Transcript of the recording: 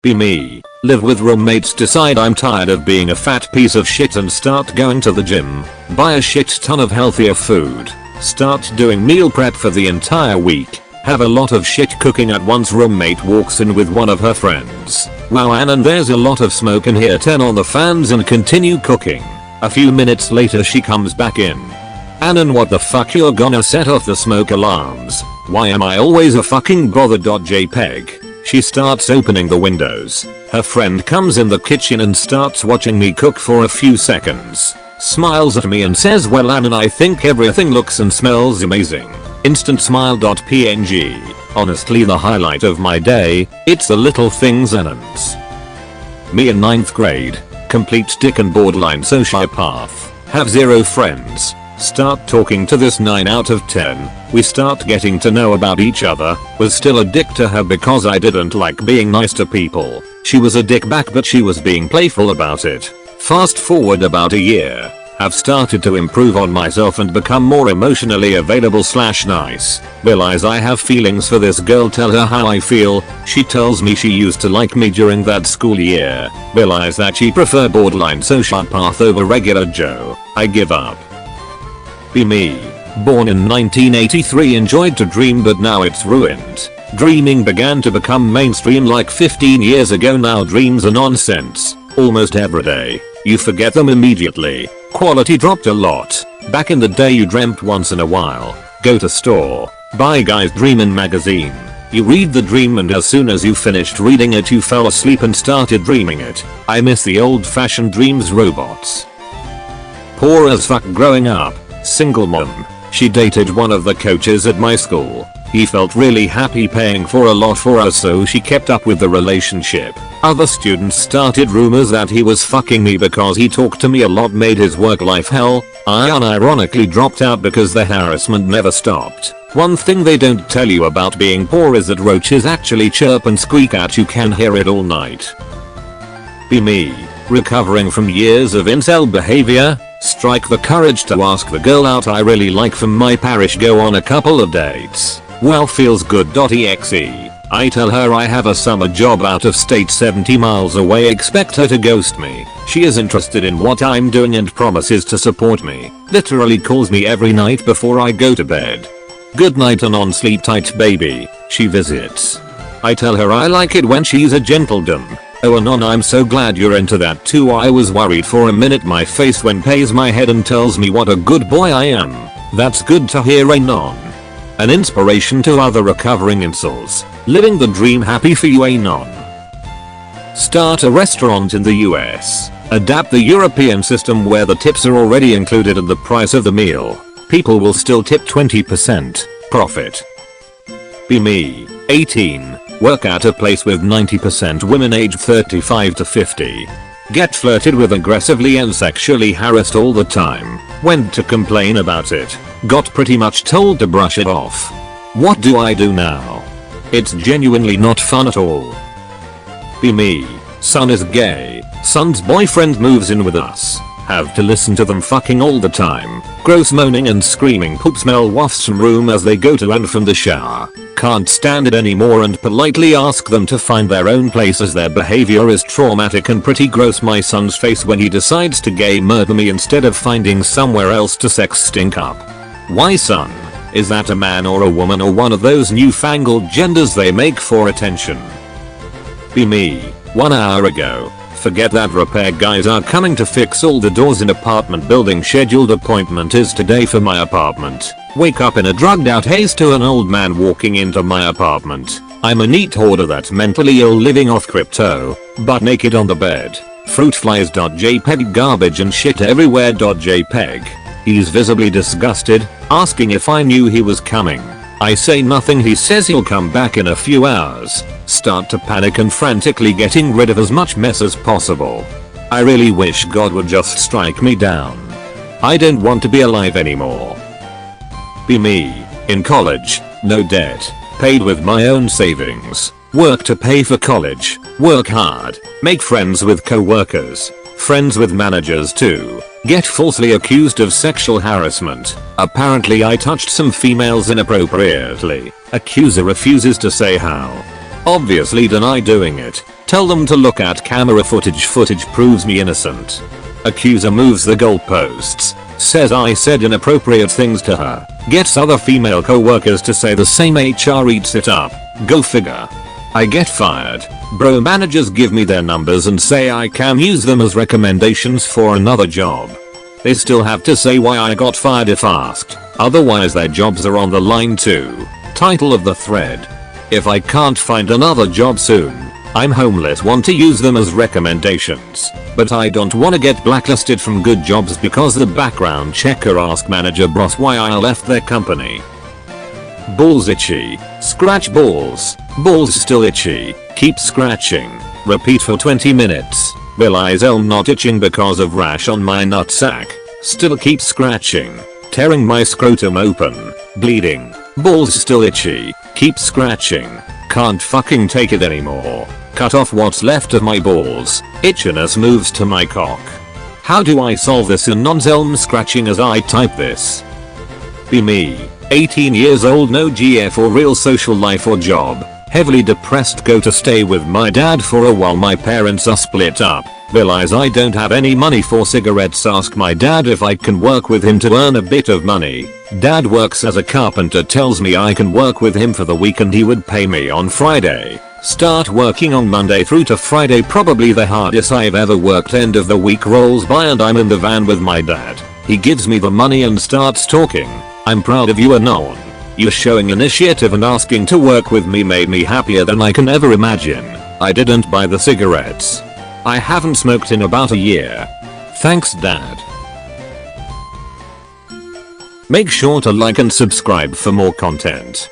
Be me. Live with roommates, decide I'm tired of being a fat piece of shit and start going to the gym. Buy a shit ton of healthier food. Start doing meal prep for the entire week. Have a lot of shit cooking at once. Roommate walks in with one of her friends. Wow, Anon, there's a lot of smoke in here. Turn on the fans and continue cooking. A few minutes later she comes back in. Anon, what the fuck, you're gonna set off the smoke alarms. Why am I always a fucking bother? JPEG. She starts opening the windows. Her friend comes in the kitchen and starts watching me cook for a few seconds. Smiles at me and says, well Anon, I think everything looks and smells amazing. Instant smile.png. Honestly, the highlight of my day, it's the little things. Anons. Me in 9th grade. Complete dick and borderline sociopath. Have 0 friends. Start talking to this 9 out of 10. We start getting to know about each other. Was still a dick to her because I didn't like being nice to people. She was a dick back, but she was being playful about it. Fast forward about a year. Have started to improve on myself and become more emotionally available / nice. Realize I have feelings for this girl, tell her how I feel. She tells me she used to like me during that school year. Realize that she preferred borderline sociopath over regular Joe. I give up. Be me. Born in 1983, enjoyed to dream but now it's ruined. Dreaming began to become mainstream like 15 years ago. Now dreams are nonsense. Almost every day. You forget them immediately. Quality dropped a lot. Back in the day you dreamt once in a while. Go to store. Buy Guy's Dreamin' magazine. You read the dream and as soon as you finished reading it you fell asleep and started dreaming it. I miss the old fashioned dreams. Robots. Poor as fuck growing up. Single mom. She dated one of the coaches at my school. He felt really happy paying for a lot for her, so she kept up with the relationship. Other students started rumors that he was fucking me because he talked to me a lot, made his work life hell. I unironically dropped out because the harassment never stopped. One thing they don't tell you about being poor is that roaches actually chirp and squeak at you, can hear it all night. Be me. Recovering from years of incel behavior. Strike the courage to ask the girl out I really like from my parish, go on a couple of dates. Well, feels good.exe. I tell her I have a summer job out of state 70 miles away, expect her to ghost me. She is interested in what I'm doing and promises to support me. Literally calls me every night before I go to bed. Good night Anon, sleep tight baby. She visits. I tell her I like it when she's a gentledom. Oh Anon, I'm so glad you're into that too. I was worried for a minute my face when pays my head and tells me what a good boy I am. That's good to hear Anon. An inspiration to other recovering incels. Living the dream, happy for you Anon. Start a restaurant in the US. Adapt the European system where the tips are already included in the price of the meal. People will still tip 20%. Profit. Be me. 18. Work at a place with 90% women aged 35 to 50. Get flirted with aggressively and sexually harassed all the time. Went to complain about it. Got pretty much told to brush it off. What do I do now? It's genuinely not fun at all. Be me. Son is gay. Son's boyfriend moves in with us. Have to listen to them fucking all the time. Gross moaning and screaming, poop smell wafts from room as they go to and from the shower. Can't stand it anymore and politely ask them to find their own place as their behavior is traumatic and pretty gross. My son's face when he decides to gay murder me instead of finding somewhere else to sex stink up. Why son? Is that a man or a woman or one of those newfangled genders they make for attention? Be me. 1 hour ago. Forget that, repair guys are coming to fix all the doors in apartment building. Scheduled appointment is today for my apartment. Wake up in a drugged out haze to an old man walking into my apartment. I'm a neat hoarder that's mentally ill living off crypto, butt naked on the bed. Fruit flies.jpg, garbage and shit everywhere.jpg. He's visibly disgusted, asking if I knew he was coming. I say nothing, he says he'll come back in a few hours. Start to panic and frantically getting rid of as much mess as possible. I really wish God would just strike me down. I don't want to be alive anymore. Be me. In college, no debt, paid with my own savings. Work to pay for college, work hard, make friends with co-workers, friends with managers too. Get falsely accused of sexual harassment. Apparently I touched some females inappropriately. Accuser refuses to say how. Obviously deny doing it. Tell them to look at camera footage. Footage proves me innocent. Accuser moves the goalposts. Says I said inappropriate things to her. Gets other female co-workers to say the same. HR eats it up. Go figure. I get fired. Bro managers give me their numbers and say I can use them as recommendations for another job. They still have to say why I got fired if asked. Otherwise their jobs are on the line too. Title of the thread. If I can't find another job soon, I'm homeless. Want to use them as recommendations. But I don't want to get blacklisted from good jobs because the background checker asked manager boss why I left their company. Balls itchy. Scratch balls. Balls still itchy. Keep scratching. Repeat for 20 minutes. Realize I'm not itching because of rash on my nutsack. Still keep scratching. Tearing my scrotum open. Bleeding. Balls still itchy. Keep scratching. Can't fucking take it anymore. Cut off what's left of my balls. Itchiness moves to my cock. How do I solve this? Anon's elm scratching as I type this. Be me. 18 years old, no GF or real social life or job. Heavily depressed, go to stay with my dad for a while. My parents are split up. Realize I don't have any money for cigarettes. Ask my dad if I can work with him to earn a bit of money. Dad works as a carpenter, tells me I can work with him for the week and he would pay me on Friday. Start working on Monday through to Friday, probably the hardest I've ever worked. End of the week rolls by and I'm in the van with my dad. He gives me the money and starts talking. I'm proud of you, Anon. You showing initiative and asking to work with me made me happier than I can ever imagine. I didn't buy the cigarettes. I haven't smoked in about a year. Thanks, Dad. Make sure to like and subscribe for more content.